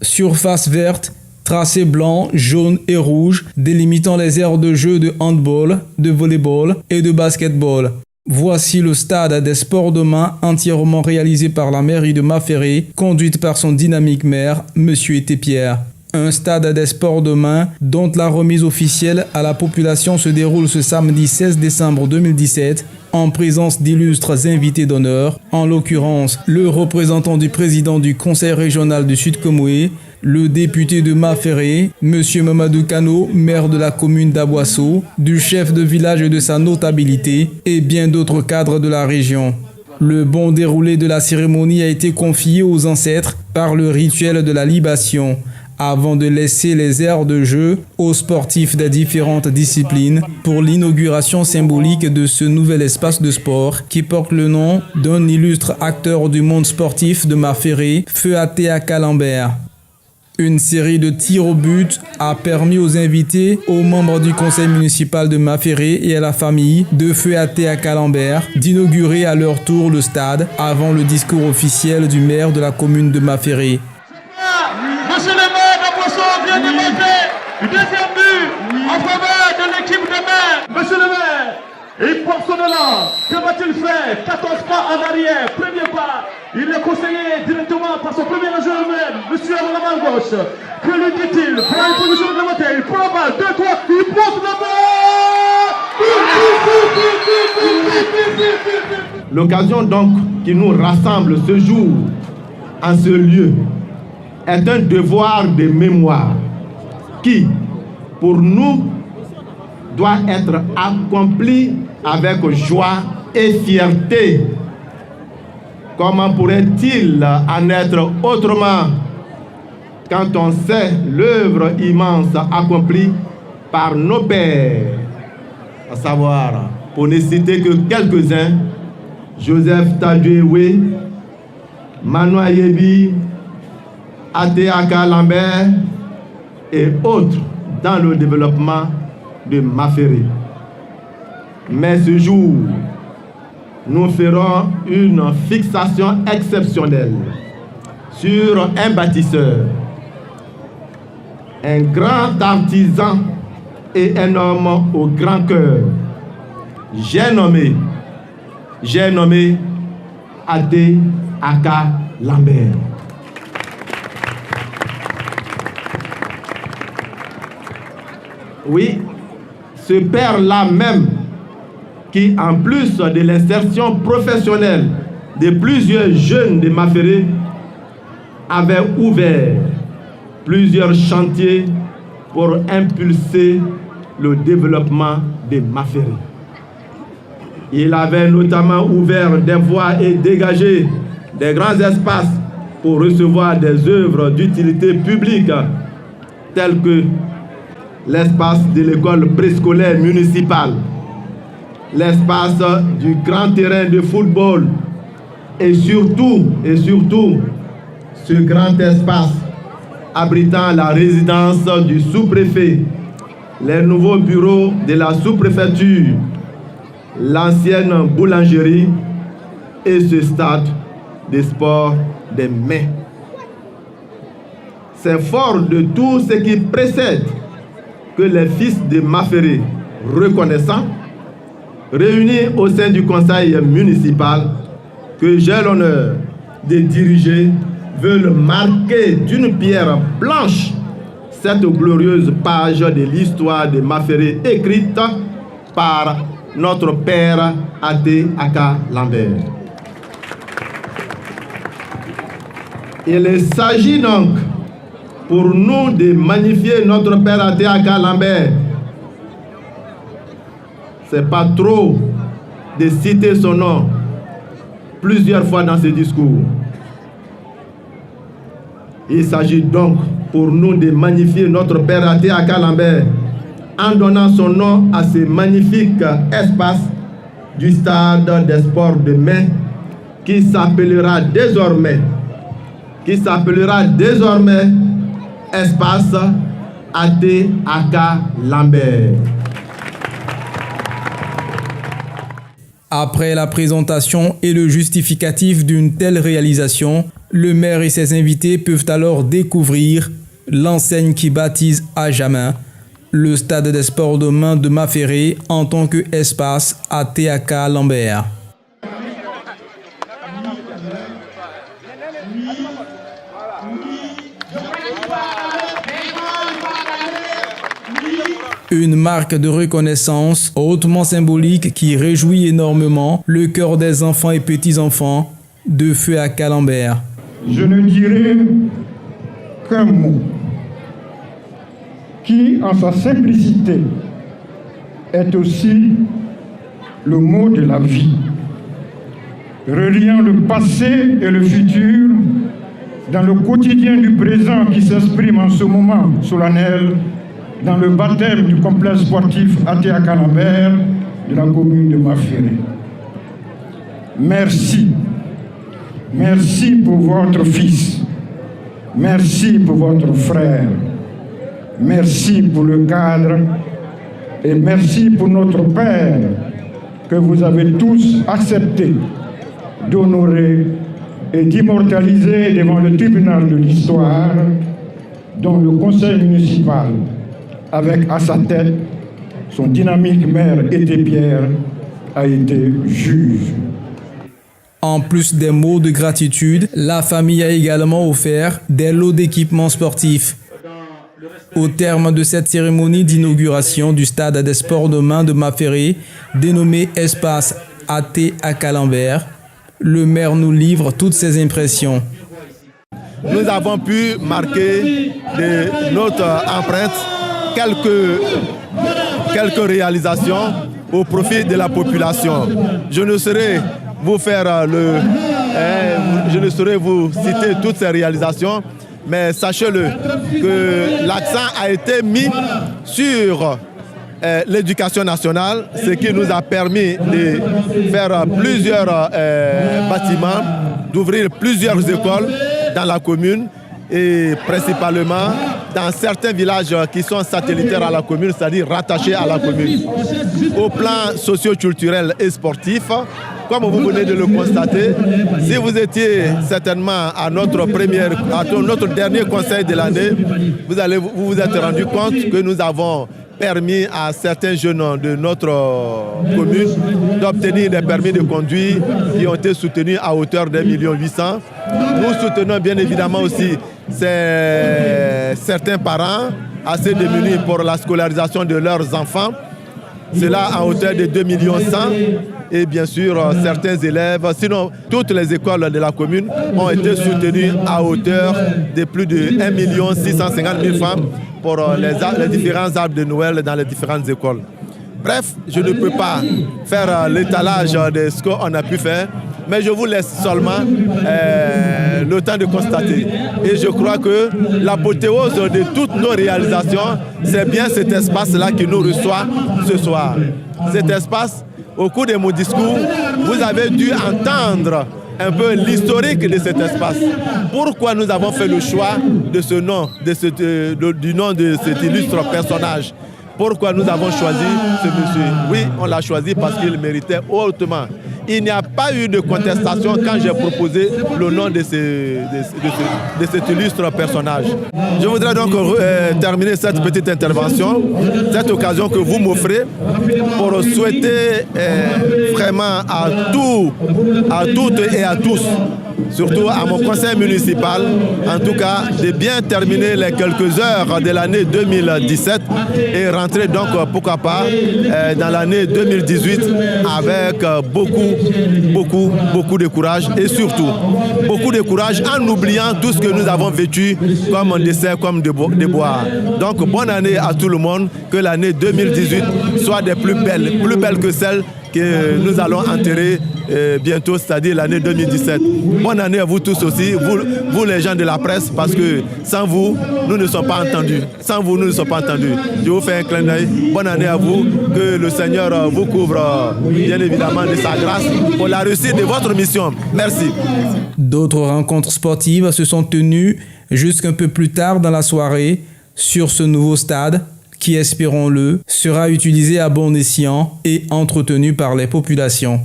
Surface verte, tracé blanc, jaune et rouge, délimitant les aires de jeu de handball, de volleyball et de basketball. Voici le stade des sports de main entièrement réalisé par la mairie de Mafféré, conduite par son dynamique maire, M. Etépierre. Un stade des sports de main dont la remise officielle à la population se déroule ce samedi 16 décembre 2017 en présence d'illustres invités d'honneur, en l'occurrence le représentant du président du conseil régional du Sud-Comoé, le député de Mafféré, M. Mamadou Kano, maire de la commune d'Aboisseau, du chef de village et de sa notabilité et bien d'autres cadres de la région. Le bon déroulé de la cérémonie a été confié aux ancêtres par le rituel de la libation, avant de laisser les aires de jeu aux sportifs des différentes disciplines pour l'inauguration symbolique de ce nouvel espace de sport qui porte le nom d'un illustre acteur du monde sportif de Mafféré, Feu Ateaka Lambert. Une série de tirs au but a permis aux invités, aux membres du conseil municipal de Mafféré et à la famille de Feu Ateaka Lambert d'inaugurer à leur tour le stade avant le discours officiel du maire de la commune de Mafféré. Monsieur le maire d'Aboisseau vient de marquer le deuxième but en faveur de l'équipe de maire. Monsieur le maire, il porte son élan. Que va-t-il faire? 14 pas en arrière, premier pas. Il est conseillé directement par son premier agent même, monsieur à la main gauche. Que lui dit-il? Prend une position de la bataille, il prend la balle, 2-3, il porte la balle. L'occasion donc qui nous rassemble ce jour en ce lieu est un devoir de mémoire qui, pour nous, doit être accompli avec joie et fierté. Comment pourrait-il en être autrement quand on sait l'œuvre immense accomplie par nos pères, à savoir, pour ne citer que quelques-uns, Joseph Tadjoué, Manoa Yebi, Ateaka Lambert et autres dans le développement de Mafféré. Mais ce jour, nous ferons une fixation exceptionnelle sur un bâtisseur, un grand artisan et un homme au grand cœur. J'ai nommé Ateaka Lambert. Oui, ce père-là même, qui en plus de l'insertion professionnelle de plusieurs jeunes de Mafféré, avait ouvert plusieurs chantiers pour impulser le développement de Mafféré. Il avait notamment ouvert des voies et dégagé des grands espaces pour recevoir des œuvres d'utilité publique telles que l'espace de l'école préscolaire municipale, l'espace du grand terrain de football et surtout, ce grand espace abritant la résidence du sous-préfet, les nouveaux bureaux de la sous-préfecture, l'ancienne boulangerie et ce stade de sport des mains. C'est fort de tout ce qui précède que les fils de Mafféré reconnaissants, réunis au sein du conseil municipal, que j'ai l'honneur de diriger, veulent marquer d'une pierre blanche cette glorieuse page de l'histoire de Mafféré écrite par notre père Ateaka Lambert. Il s'agit donc pour nous de magnifier notre père Ateaka Lambert. C'est pas trop de citer son nom plusieurs fois dans ce discours. Il s'agit donc pour nous de magnifier notre père Ateaka Lambert en donnant son nom à ce magnifique espace du stade des sports de main qui s'appellera désormais espace Ateaka Lambert. Après la présentation et le justificatif d'une telle réalisation, Le maire et ses invités peuvent alors découvrir l'enseigne qui baptise à jamais le stade des sports de main de Maferré en tant qu'espace à TAK Lambert. Une marque de reconnaissance hautement symbolique qui réjouit énormément le cœur des enfants et petits-enfants de Feu à Calambert. Je ne dirai qu'un mot qui, en sa simplicité, est aussi le mot de la vie, reliant le passé et le futur dans le quotidien du présent qui s'exprime en ce moment solennel dans le baptême du complexe sportif ATA Calambert de la commune de Maferré. Merci. Merci pour votre fils. Merci pour votre frère. Merci pour le cadre. Et merci pour notre Père que vous avez tous accepté d'honorer et d'immortaliser devant le tribunal de l'histoire, dont le conseil municipal, avec à sa tête son dynamique maire Été Pierre, a été juge. En plus des mots de gratitude, la famille a également offert des lots d'équipements sportifs. Au terme de cette cérémonie d'inauguration du stade des sports de main de Maferré, dénommé Espace AT à Calambert, le maire nous livre toutes ses impressions. Nous avons pu marquer de notre empreinte quelques réalisations au profit de la population. Je ne saurais vous citer toutes ces réalisations, mais sachez-le que l'accent a été mis sur l'éducation nationale, ce qui nous a permis de faire plusieurs bâtiments, d'ouvrir plusieurs écoles dans la commune et principalement dans certains villages qui sont satellitaires à la commune, c'est-à-dire rattachés à la commune. Au plan socio-culturel et sportif, comme vous venez de le constater, si vous étiez certainement à notre dernier conseil de l'année, vous vous êtes rendu compte que nous avons permis à certains jeunes de notre commune d'obtenir des permis de conduire qui ont été soutenus à hauteur d'1,8 million. Nous soutenons bien évidemment aussi certains parents assez démunis pour la scolarisation de leurs enfants. Cela à hauteur de 2,1 millions. Et bien sûr, certains élèves, sinon toutes les écoles de la commune ont été soutenues à hauteur de plus de 1,650,000 francs pour les différents arbres de Noël dans les différentes écoles. Bref, je ne peux pas faire l'étalage de ce qu'on a pu faire, mais je vous laisse seulement le temps de constater. Et je crois que l'apothéose de toutes nos réalisations, c'est bien cet espace-là qui nous reçoit ce soir. Cet espace, au cours de mon discours, vous avez dû entendre un peu l'historique de cet espace. Pourquoi nous avons fait le choix de ce nom, du nom de cet illustre personnage? Pourquoi nous avons choisi ce monsieur? Oui, on l'a choisi parce qu'il méritait hautement. Il n'y a pas eu de contestation quand j'ai proposé le nom de cet illustre personnage. Je voudrais donc terminer cette petite intervention, cette occasion que vous m'offrez pour souhaiter vraiment à toutes et à tous, surtout à mon conseil municipal, en tout cas, de bien terminer les quelques heures de l'année 2017 et rentrer donc, pourquoi pas, dans l'année 2018 avec beaucoup de courage et surtout beaucoup de courage en oubliant tout ce que nous avons vécu comme un dessert, comme de boire. Donc, bonne année à tout le monde, que l'année 2018 soit des plus belles que celles que nous allons enterrer bientôt, c'est-à-dire l'année 2017. Bonne année à vous tous aussi, vous les gens de la presse, parce que sans vous, nous ne sommes pas entendus. Sans vous, nous ne sommes pas entendus. Je vous fais un clin d'œil. Bonne année à vous, que le Seigneur vous couvre bien évidemment de sa grâce pour la réussite de votre mission. Merci. D'autres rencontres sportives se sont tenues jusqu'un peu plus tard dans la soirée sur ce nouveau stade qui, espérons-le, sera utilisé à bon escient et entretenu par les populations.